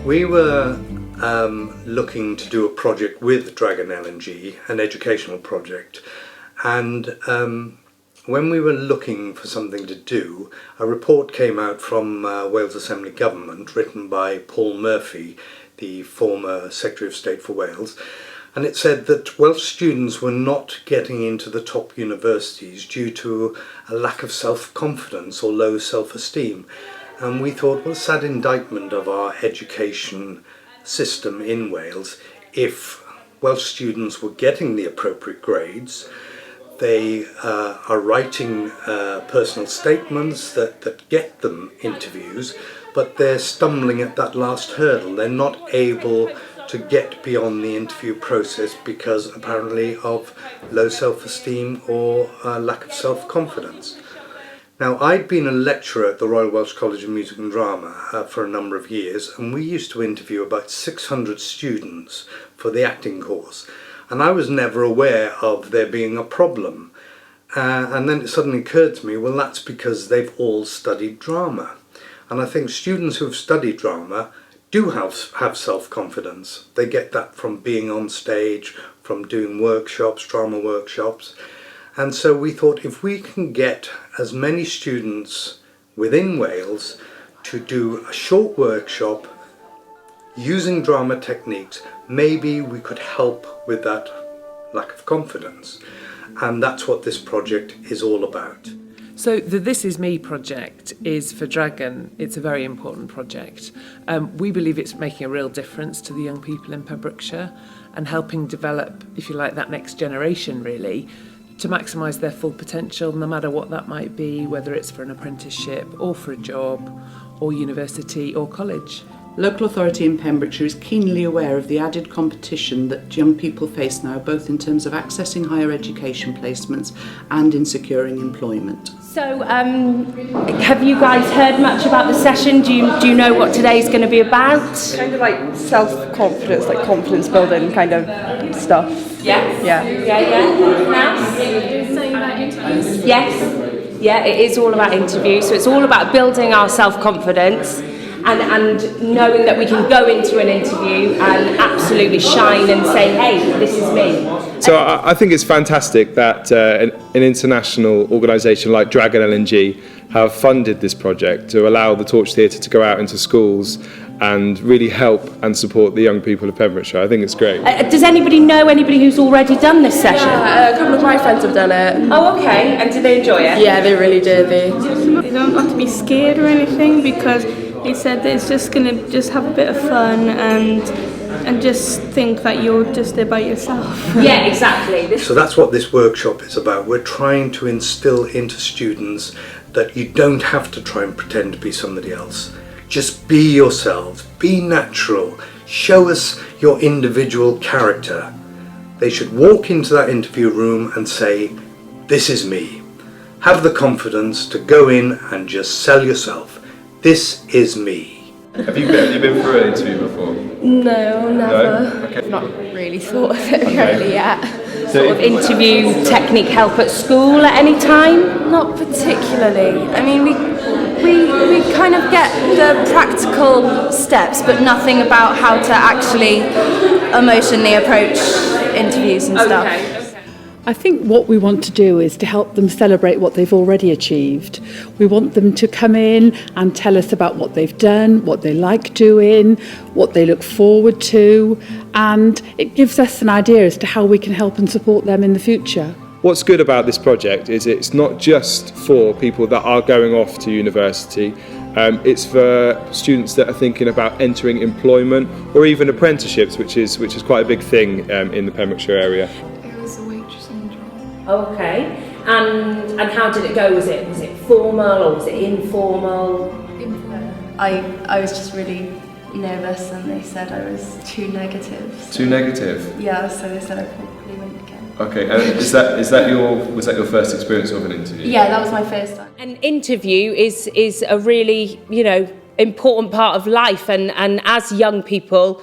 We were looking to do a project with Dragon LNG, an educational project, and when we were looking for something to do, a report came out from Wales Assembly Government written by Paul Murphy, the former Secretary of State for Wales, and it said that Welsh students were not getting into the top universities due to a lack of self-confidence or low self-esteem. And we thought, well, sad indictment of our education system in Wales. If Welsh students were getting the appropriate grades, they are writing personal statements that get them interviews, but they're stumbling at that last hurdle. They're not able to get beyond the interview process because apparently of low self-esteem or lack of self-confidence. Now, I'd been a lecturer at the Royal Welsh College of Music and Drama for a number of years, and we used to interview about 600 students for the acting course, and I was never aware of there being a problem. And then it suddenly occurred to me, well, that's because they've all studied drama. And I think students who've studied drama do have self-confidence. They get that from being on stage, from doing workshops, drama workshops. And so we thought if we can get as many students within Wales to do a short workshop using drama techniques, maybe we could help with that lack of confidence. And that's what this project is all about. So the This Is Me project is for Dragon. It's a very important project. We believe it's making a real difference to the young people in Pembrokeshire and helping develop, if you like, that next generation really, to maximise their full potential, no matter what that might be, whether it's for an apprenticeship or for a job or university or college. Local authority in Pembrokeshire is keenly aware of the added competition that young people face now, both in terms of accessing higher education placements and in securing employment. So, have you guys heard much about the session? Do you know what today's going to be about? Kind of like self-confidence, like confidence building kind of stuff. Yes. Yeah. Yes. Yeah, it is all about interviews. So it's all about building our self-confidence and knowing that we can go into an interview and absolutely shine and say, hey, this is me. So I think it's fantastic that an international organisation like Dragon LNG have funded this project to allow the Torch Theatre to go out into schools and really help and support the young people of Pembrokeshire. I think it's great. Does anybody know anybody who's already done this session? Yeah, a couple of my friends have done it. Oh, okay. And did they enjoy it? Yeah, they really did. They don't have to be scared or anything because they said that it's just going to just have a bit of fun and just think that you're just there by yourself. Yeah, exactly. So that's what this workshop is about. We're trying to instill into students that you don't have to try and pretend to be somebody else. Just be yourselves, be natural, show us your individual character. They should walk into that interview room and say, this is me. Have the confidence to go in and just sell yourself. This is me. Have you been through an interview before? No, never. No? Okay. I've not really thought of it really yet. Sort of interview technique help at school at any time? Not particularly. I mean, we kind of get the practical steps, but nothing about how to actually emotionally approach interviews and stuff. Okay. I think what we want to do is to help them celebrate what they've already achieved. We want them to come in and tell us about what they've done, what they like doing, what they look forward to, and it gives us an idea as to how we can help and support them in the future. What's good about this project is it's not just for people that are going off to university, it's for students that are thinking about entering employment or even apprenticeships, which is quite a big thing in the Pembrokeshire area. Okay. And how did it go? Was it formal or was it informal? I was just really nervous and they said I was too negative. Too negative? Yeah, so they said I probably wouldn't again. Okay, and was that your first experience of an interview? Yeah, that was my first time. An interview is a really, important part of life and as young people,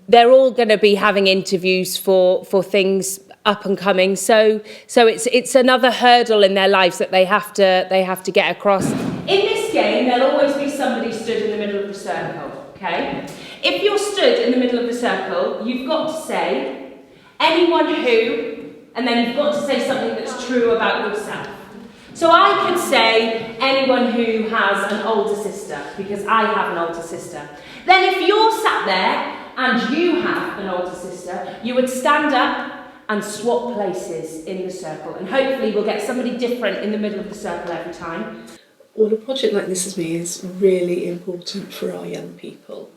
they're all going to be having interviews for things up and coming, so it's another hurdle in their lives that they have to get across. In this game, there'll always be somebody stood in the middle of the circle. Okay. if you're stood in the middle of the circle, you've got to say anyone who, and then you've got to say something that's true about yourself. So I could say anyone who has an older sister, because I have an older sister. Then if you're sat there and you have an older sister, you would stand up and swap places in the circle, and hopefully we'll get somebody different in the middle of the circle every time. Well, a project like This Is Me is really important for our young people.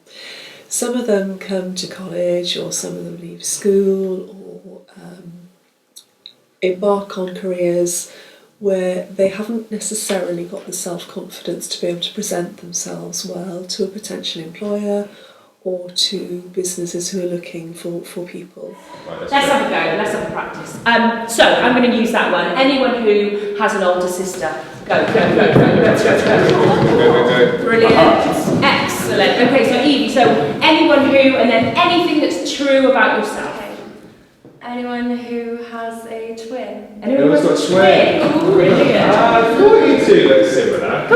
Some of them come to college, or some of them leave school, or embark on careers where they haven't necessarily got the self-confidence to be able to present themselves well to a potential employer or to businesses who are looking for people. Let's have a go, let's have a practice. So I'm going to use that one. Anyone who has an older sister. Go. Brilliant. Excellent. Okay, so Evie, so anyone who, and then anything that's true about yourself. Anyone who has a twin. Anyone who's got a twin. Brilliant. I thought you two looked similar.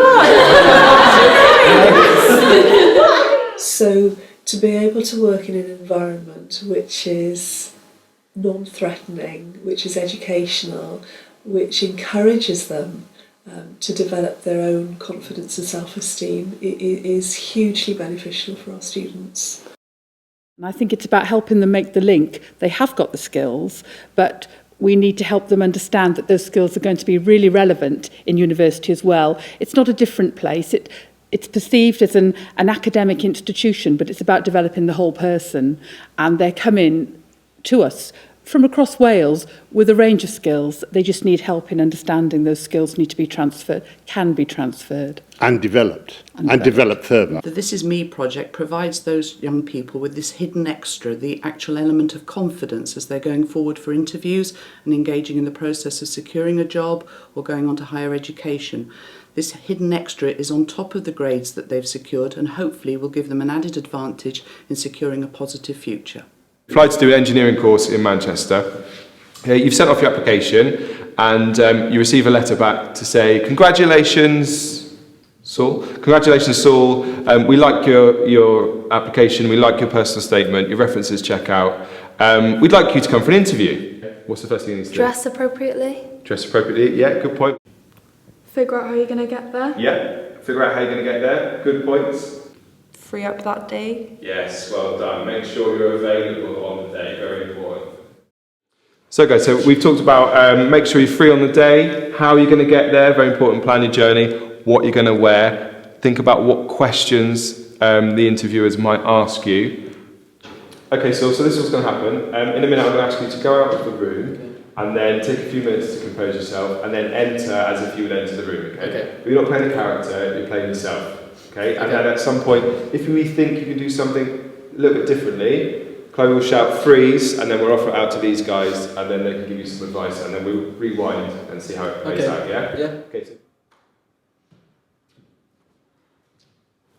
So to be able to work in an environment which is non-threatening, which is educational, which encourages them to develop their own confidence and self-esteem is hugely beneficial for our students. And I think it's about helping them make the link. They have got the skills, but we need to help them understand that those skills are going to be really relevant in university as well. It's not a different place. It's perceived as an academic institution, but it's about developing the whole person. And they're coming to us from across Wales with a range of skills. They just need help in understanding those skills need to be transferred, can be transferred. And developed further. The This Is Me project provides those young people with this hidden extra, the actual element of confidence as they're going forward for interviews and engaging in the process of securing a job or going on to higher education. This hidden extra is on top of the grades that they've secured and hopefully will give them an added advantage in securing a positive future. Applied to do an engineering course in Manchester. You've sent off your application and you receive a letter back to say, congratulations, Saul. Congratulations, Saul. We like your application. We like your personal statement. Your references check out. We'd like you to come for an interview. What's the first thing you need to do? Dress appropriately. Dress appropriately. Yeah, good point. Figure out how you're going to get there. Yeah, figure out how you're going to get there. Good points. Free up that day. Yes, well done. Make sure you're available on the day. Very important. So guys, so we've talked about make sure you're free on the day, how you're going to get there, very important, plan your journey, what you're going to wear, think about what questions the interviewers might ask you. Okay, so this is what's going to happen. In a minute I'm going to ask you to go out of the room and then take a few minutes to compose yourself and then enter as if you would enter the room, okay? But you're not playing a character, you're playing yourself, okay? And then at some point, if you think you can do something a little bit differently, Chloe will shout freeze, and then we'll offer it out to these guys, and then they can give you some advice, and then we'll rewind and see how it plays out, yeah? Yeah. Okay.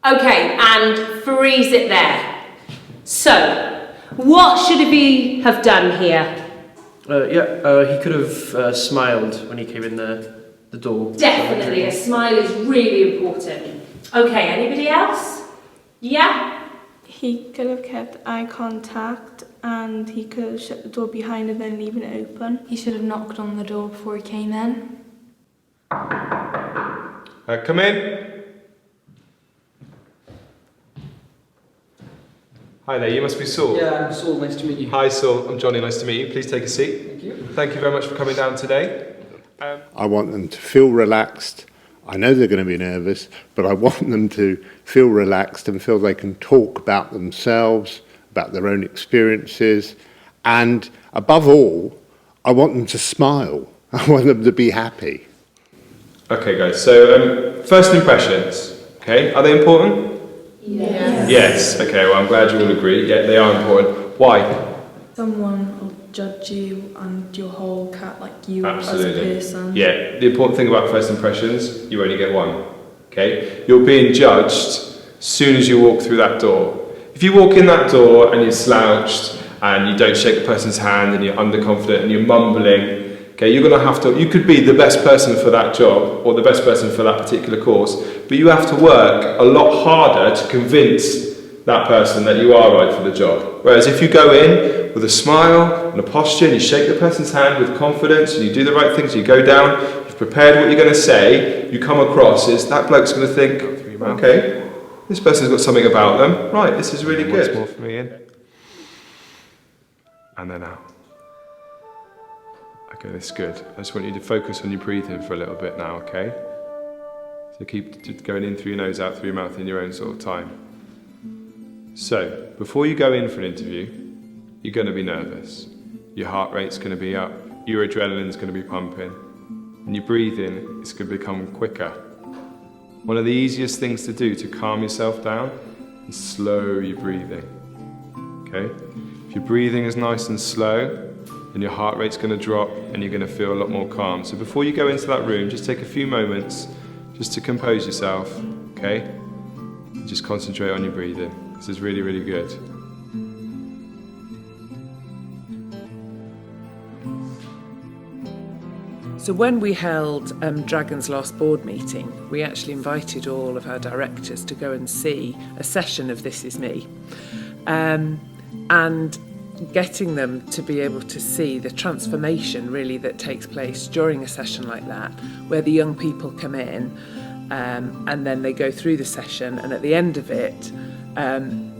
Okay, and freeze it there. So, what should we have done here? He could have smiled when he came in the door. Definitely, a smile is really important. Okay, anybody else? Yeah? He could have kept eye contact and he could have shut the door behind and then leaving it open. He should have knocked on the door before he came in. Come in. Hi there, you must be Saul. Yeah, I'm Saul, nice to meet you. Hi Saul, I'm Johnny, nice to meet you. Please take a seat. Thank you. Thank you very much for coming down today. I want them to feel relaxed. I know they're going to be nervous, but I want them to feel relaxed and feel they can talk about themselves, about their own experiences, and above all, I want them to smile. I want them to be happy. Okay guys, so first impressions, okay, are they important? Yes. Yes, okay, well I'm glad you all agree, yeah, they are important. Why? Someone will judge you and your whole you Absolutely. as a person. Yeah, the important thing about first impressions, you only get one, okay? You're being judged as soon as you walk through that door. If you walk in that door and you're slouched and you don't shake the person's hand and you're underconfident and you're mumbling, okay, you're going to have to, you could be the best person for that job or the best person for that particular course, but you have to work a lot harder to convince that person that you are right for the job. Whereas if you go in with a smile and a posture and you shake the person's hand with confidence and you do the right things, you go down, you've prepared what you're going to say, you come across as that bloke's going to think, okay, this person's got something about them, right, this is really good. More for me in. And then out. Okay, this is good. I just want you to focus on your breathing for a little bit now, okay? So keep going in through your nose, out through your mouth in your own sort of time. So, before you go in for an interview, you're going to be nervous. Your heart rate's going to be up, your adrenaline's going to be pumping, and your breathing is going to become quicker. One of the easiest things to do to calm yourself down is slow your breathing. Okay? If your breathing is nice and slow, then your heart rate's going to drop and you're going to feel a lot more calm. So before you go into that room, just take a few moments just to compose yourself, okay? And just concentrate on your breathing. This is really, really good. So when we held Dragon's last board meeting, we actually invited all of our directors to go and see a session of This Is Me. And getting them to be able to see the transformation really that takes place during a session like that, where the young people come in and then they go through the session, and at the end of it,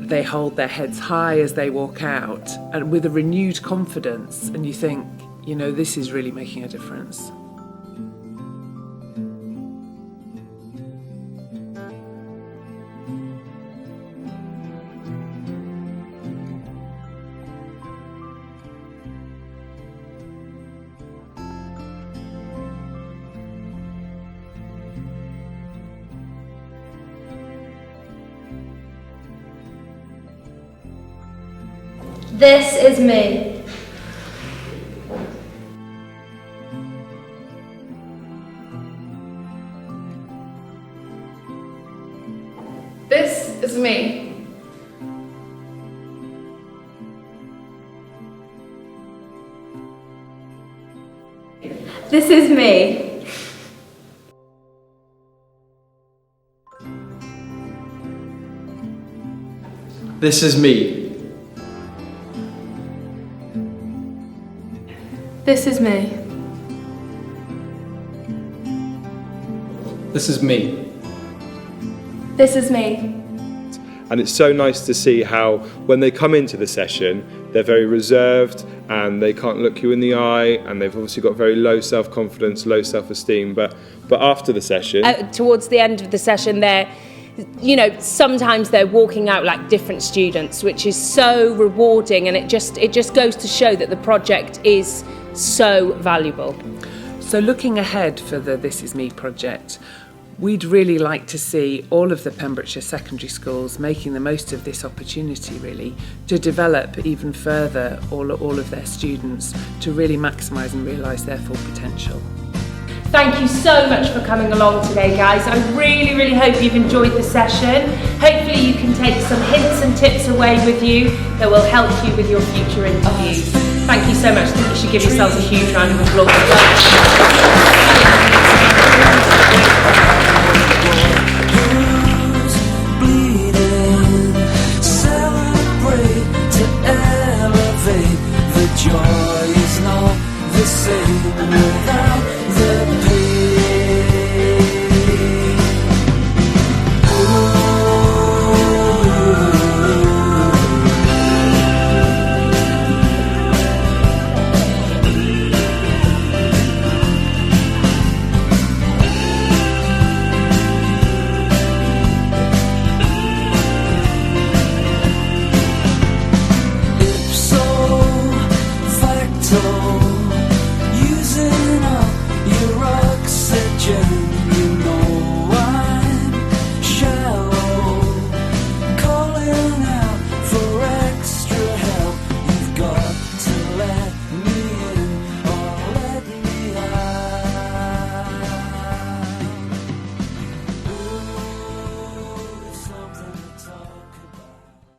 they hold their heads high as they walk out and with a renewed confidence, and you think, you know, this is really making a difference. This is me. This is me. This is me. This is me. This is me. This is me. This is me. And it's so nice to see how when they come into the session, they're very reserved and they can't look you in the eye, and they've obviously got very low self-confidence, low self-esteem, but after the session... towards the end of the session, sometimes they're walking out like different students, which is so rewarding, and it just goes to show that the project is so valuable. So looking ahead for the This Is Me project, we'd really like to see all of the Pembrokeshire secondary schools making the most of this opportunity, really, to develop even further all of their students to really maximise and realise their full potential. Thank you so much for coming along today, guys. I really, really hope you've enjoyed the session. Hopefully you can take some hints and tips away with you that will help you with your future interviews. Thank you so much. I think you should give yourselves a huge round of applause.